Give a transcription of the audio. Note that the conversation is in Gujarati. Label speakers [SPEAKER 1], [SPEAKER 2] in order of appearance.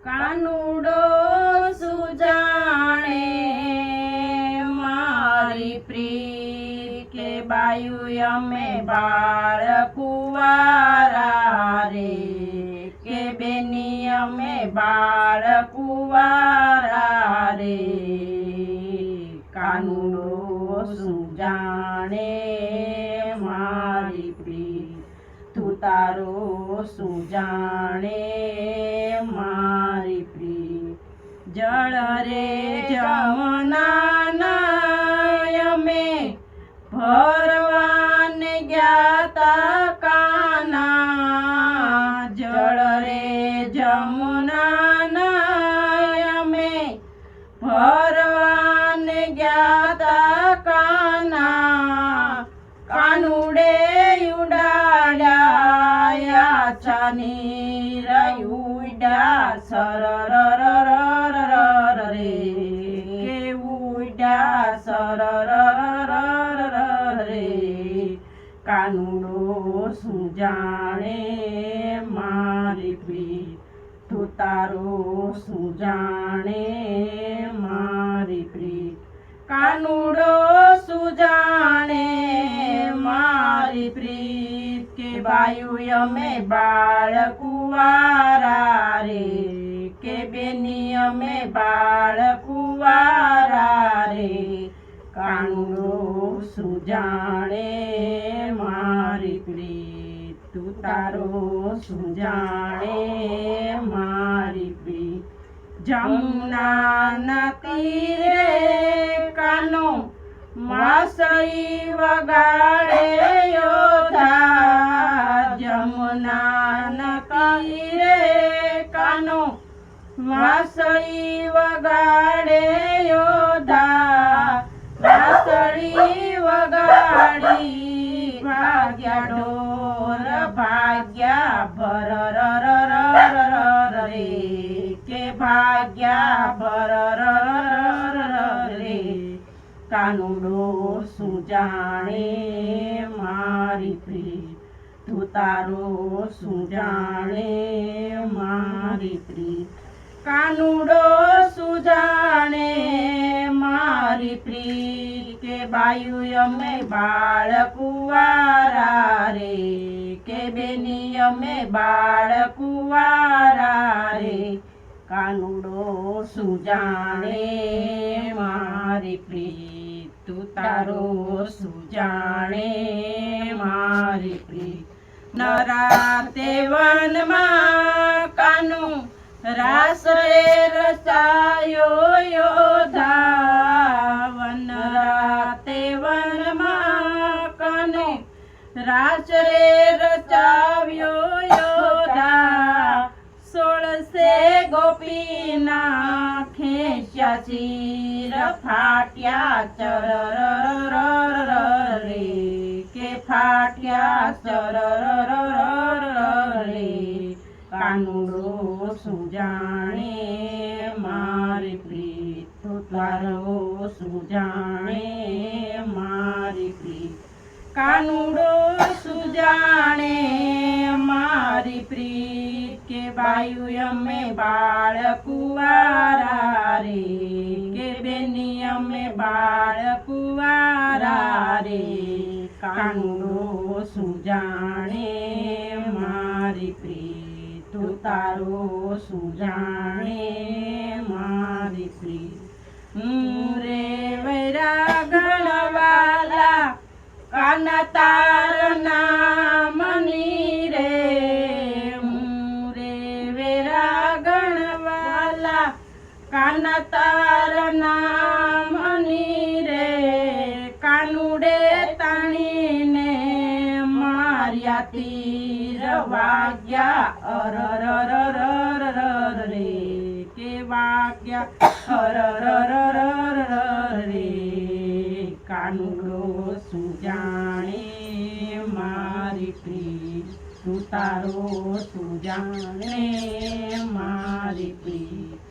[SPEAKER 1] કાનુડો સુજાણે મારી પ્રીત કે બાયુ અમે બાળ કુંવારા રે કે બેની અમે બાળ કુંવારા રે કાનુડો સુજાણે મારી પ્રીત તું તારો સુજાણે મારી પ્રીત જળ રે જમના અમે ભરવાને ગયા તા કાના જળ રે જમના અમે ભરવાને ગયા તા કાના કાનુડે ઉડાડ્યા ચાની રયુડા સરર રે કે ઉડા સરર રે કાનુડો સુજાણે મારી પ્રીત તું તારો સુજાણે મારી પ્રીત કાનુડો સુજાણે મારી પ્રીત કે બાયુ અમે બાળ કુંવારા રે કે બેની અમે બાળ કુંવારા રે કાનુડો સુજાણે મારી પ્રીત તું તારો સુજાણે મારી પ્રીત જમુના તીરે કાનો વાસળી વગાડે યોધા જમુના તીરે કાનો વાસળી વગાડે યોધા વાસળી વગાડી ભાગ્યા ઢોર ભાગ્યા ભર રે કે ભાગ્યા ભર રે કાનુડો સુજાણે મારી પ્રીત તું તારો સુજાણે મારી પ્રીત કાનુડો સુજાણે મારી પ્રીત કે બાયુ અમે બાળ કુંવારા રે કે બેની અમે બાળ કુંવારા રે કાનુડો સુજાણે મારી પ્રીત તું તારો સુજાણે મારી પ્રીત નરાતે વનમાં કાનું રાસ રે રચાયો યોધા વન રાતે વનમાં કાને રાસ રે રચાવ્યો યોધા 16 ગોપીના ખેંચ્યા ચીર ફાટ્યા ચરર રે કે ફાટ્યા ચરર રે કાનુડો સુજાણે મારી પ્રીત તું તારો સુજાણે મારી પ્રીત કાનુડો સુજાણે મારી પ્રીત કે બાયુ અમે બાળ કુંવારા રે કે બેની અમે બાળ કુંવારા રે કાનુડો સુજાણે મારી પ્રીત તું તારો સુજાણે મારી પ્રીત રે વૈરાગણવાલા કાના તારના મની રે વેરાગણવાલા કાના તારના મની રે કાનુડે તાણીને માર્યા તીર વાગ્યા અરર રે કે વાગ્યા અરર રે કાનુડો સુજાણે મારી પ્રીત તું તારો સુજાણે મારી પ્રીત